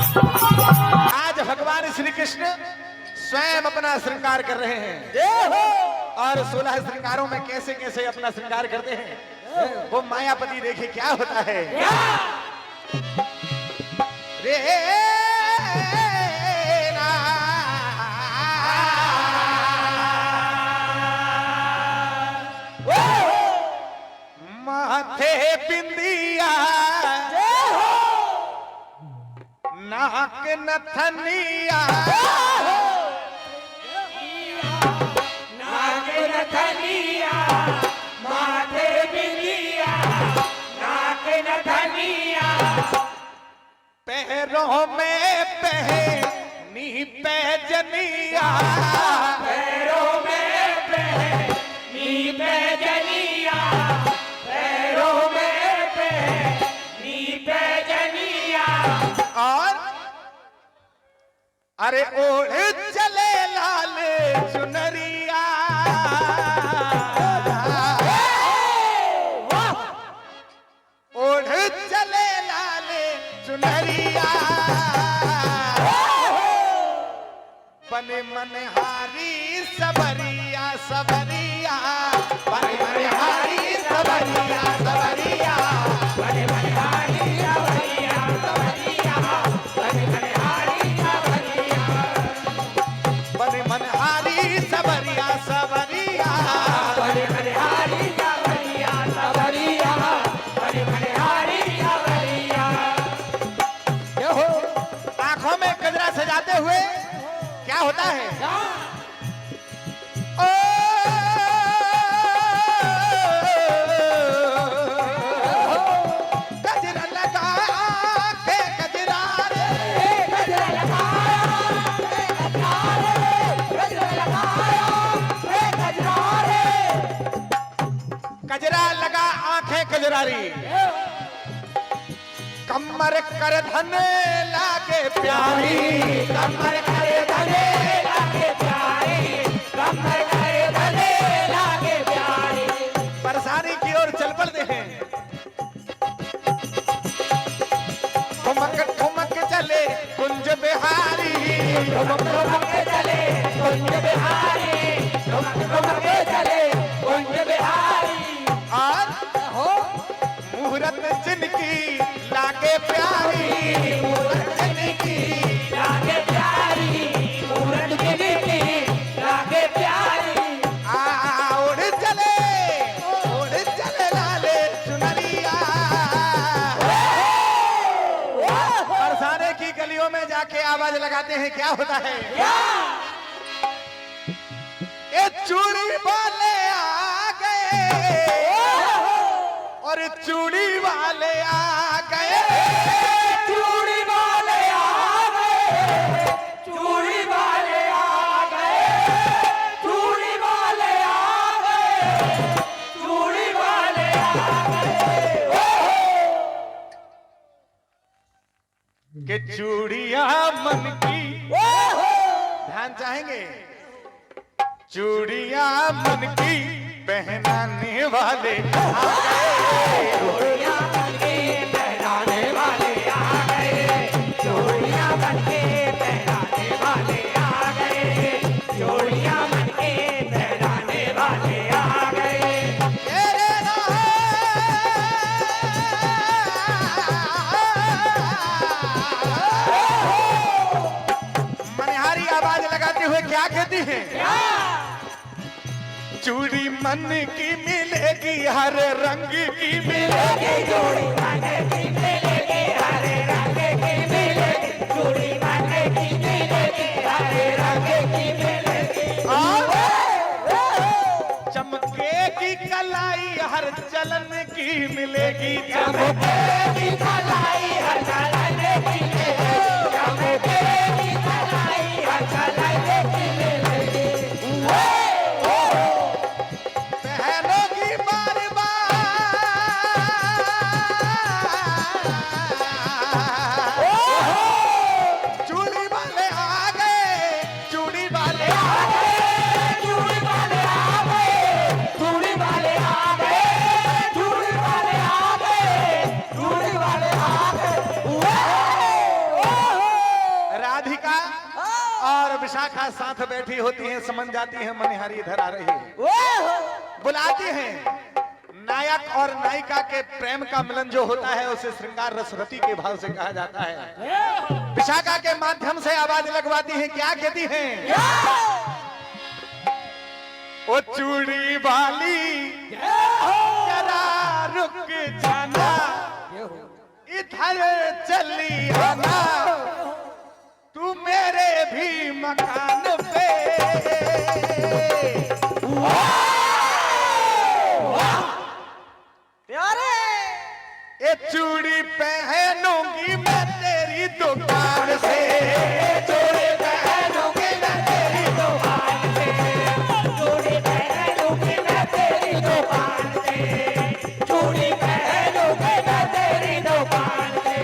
आज भगवान श्री कृष्ण स्वयं अपना श्रृंगार कर रहे हैं और 16 श्रृंगारों में कैसे कैसे अपना श्रृंगार करते हैं वो मायापति देखे क्या होता है। रे माथे बिंदिया नाक नथनिया नाक नथनिया माथे बिंदिया नाक नथनिया पैरों में पहनी पैजनिया पैरों में पहनी पैजनिया पैरों में पहनी पैजनिया और अरे ओढ़ चले लाल चुनरिया ओढ़ चले लाल चुनरिया बने मनहारी सबरिया सबरिया बने मनहारी सबरिया सबरिया बड़े मनहारी सबरिया सबरिया बड़े मनहारी सबरिया बने मनहारी सबरिया सबरिया बड़े मनहारी सबरिया सबरिया बड़े मनहारी सबरिया। आंखों में गजरा सजाते हुए क्या होता है? ओ गजरा लगा के गजरा रे गजरा लगाया गजरा लगाया गजरा रे गजरा लगा आंखें गजरारी कमर कर धन लागे प्यारी कमर करे धने लागे प्यारी कमर करे धने लागे प्यारी परेशानी की ओर चल पड़ते हैं। ठुमक ठुमक चले कुंज बिहारी ठुमक ठुमक के चले कुंज बिहारी ठुमक ठुमक के चले कुंज बिहारी और मुहूर्त जिनकी लागे प्यारी मूरत जिनकी लागे प्यारी मूरत जिनकी लागे प्यारी उड़ चले लाले चुनरिया बरसाने की गलियों में जाके आवाज लगाते हैं क्या होता है? ये चूड़ी वाले आ गए और चूड़ी वाले आ गए चूड़ी वाले आ गए चूड़ी वाले आ गए चूड़ी वाले आ गए चूड़ी वाले आ गए कि चूड़िया मन की ध्यान चाहेंगे चूड़िया मन की पहनाने वाले आ गए चूड़ियां बनके पहनाने वाले आ गए चूड़ियां बनके पहनाने वाले आ गए चूड़ियां बनके पहनाने वाले आ गए तेरे मनहारी आवाज लगाते हुए क्या कहती है? चूड़ी मन की मिलेगी हर रंग की मिलेगी चूड़ी बनके की मिलेगी हरे रंग की मिलेगी चूड़ी बनके की मिलेगी हरे रंग की मिलेगी और चमकेगी कलाई हर चलन की मिलेगी चमकेगी कलाई हर चलन की मिलेगी चमकेगी कलाई हर चलन की मिलेगी पहनोगी बार बार चूड़ी वाले आ गए चूड़ी वाले आ गए चूड़ी वाले आ गए चूड़ी वाले आ गए चूड़ी वाले आ साथ साथ बैठी होती हैं, समझ जाती हैं मनिहारी इधर आ रही है। बुलाती हैं। नायक और नायिका के प्रेम का मिलन जो होता है उसे श्रृंगार रसरती के भाव से कहा जाता है। विशाखा के माध्यम से आवाज लगवाती हैं, क्या कहती हैं? ओ चूड़ी वाली जरा रुक जाना, इधर चली आना, तू मेरे भी मकान पे। प्यारे ये चूड़ी पहनूंगी मैं तेरी दुकान से, चूड़ी पहनूंगी मैं तेरी दुकान से, चूड़ी पहनूंगी मैं तेरी दुकान से, चूड़ी पहनूंगी मैं तेरी दुकान से।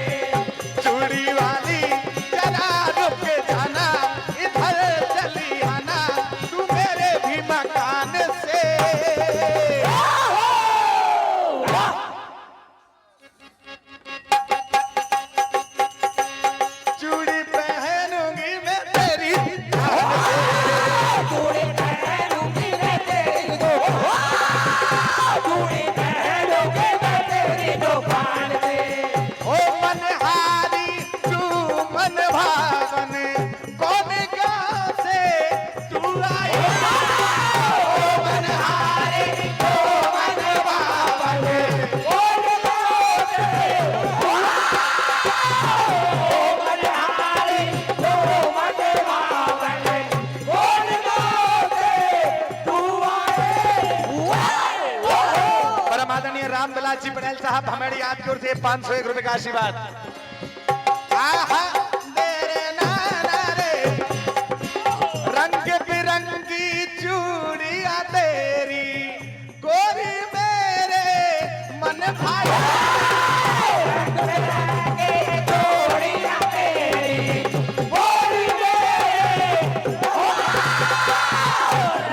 चूड़ी वाली जरा रुक जाना, इधर चली आना, तू मेरे भी मकान से। चूड़ी पहनूंगी मैं तेरी चूड़ी पहनूंगी मैं तेरी दुकान, चूड़ी पहनूंगी मैं तेरी दुकान से। ओ मनहारी तू मन भावन, कौन गाँव से तू आई? ओ मनहारी तू मन भावन, कौन गाँव से मनहारी तो मन भावन, कौन गाँव से तू आए। परम आदरणीय राम बिलास जी पटेल साहब हमारी आपकी ओर से 501 रुपए का आशीर्वाद। आहा तेरे नाना रे, रंग बिरंगी चूड़ियां तेरी, गोरी मेरे मन भाया। चूड़ियां तेरी, गोरी मेरे,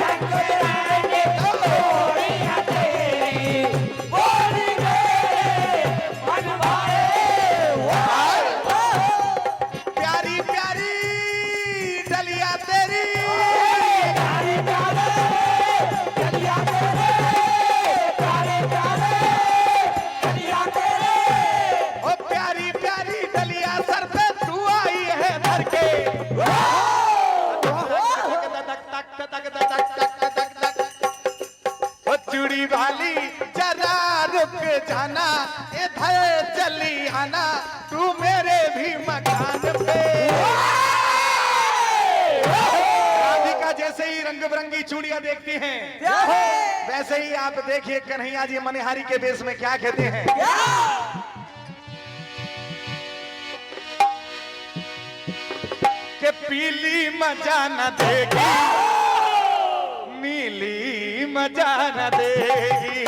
रंग बिरंगी चूड़ियां तेरी, गोरी मेरे मन भाए। प्यारी प्यारी डलिया तेरी, प्यारे प्यारे कलिया तेरे, प्यारे प्यारे कलिया तेरे। ओ प्यारी प्यारी डलिया सर पे तू आई है धर के। ओ चूड़ी वाली जरा रुक जाना, इधर चली आना, तू मेरे भी मकान पे। राधिका जैसे ही रंग बिरंगी चूड़ियां देखती हैं, वैसे ही आप देखिए कन्हैया जी मनिहारी के बेस में क्या कहते हैं। कि पीली मजा न देगी, नीली मजा न देगी,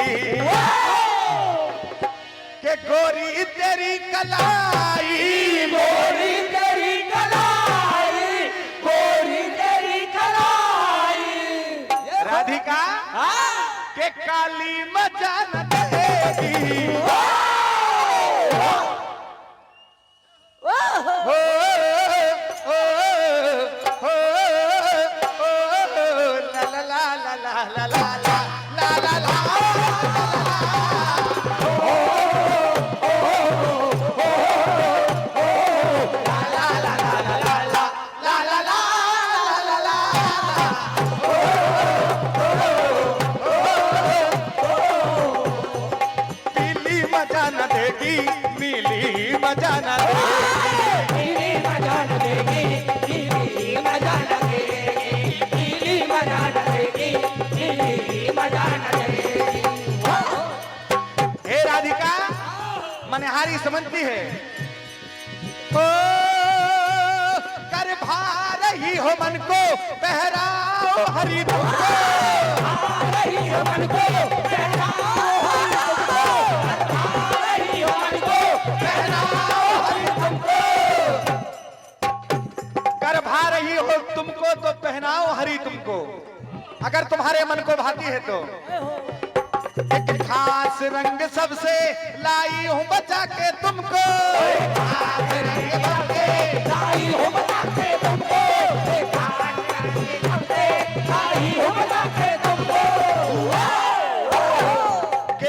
कि गोरी तेरी कलाई, गोरी तेरी कलाई, गोरी तेरी कलाई। राधिका के काली मजा न देगी। हो हो हो हो ला ला ला ला ला ला ला ला ला ला। पीली मजा न देगी, नीली मजा न देगी, नीली मजा न देगी, नीली मजा न देगी, नीली मजा न देगी, नीली मजा न देगी। हे राधिका मनहारी समझती है। ओ कर भा रही हो मन को, पहराओ हरि तुमको, आ रही हो मन को पहनाओ हरि तुमको, आ रही हो मन को पहराओ हरि तुमको। कर भा रही हो तुमको तो पहनाओ हरि तुमको, अगर तुम्हारे मन को भाती है तो। एक खास रंग सबसे लाई हूं बचा के तुमको, खास रंग सबसे लाई हो बता के तुमको,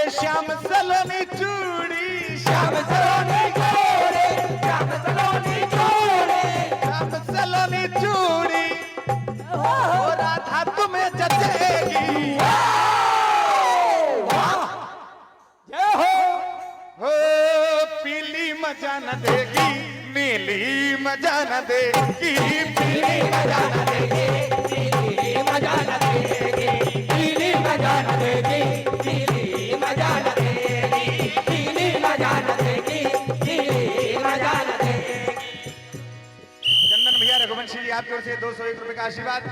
ये श्याम सलोनी चूड़ी, श्याम सलोनी चूड़ी, श्याम सलोनी चूड़ी, श्याम सलोनी चूड़ी, ओ राधा तुम्हें जचेगी। जय हो। ओ पीली मजा न देगी, नीली मजा न देगी, पीली मजा न देगी, पीली मजा न देगी, पीली मजा न देगी, पीली मजा न देगी, पीली मजा न देगी, पीली मजा न देगी। चंदन भैया रघुवंशी जी आपकी ओर से 201 रुपए का आशीर्वाद।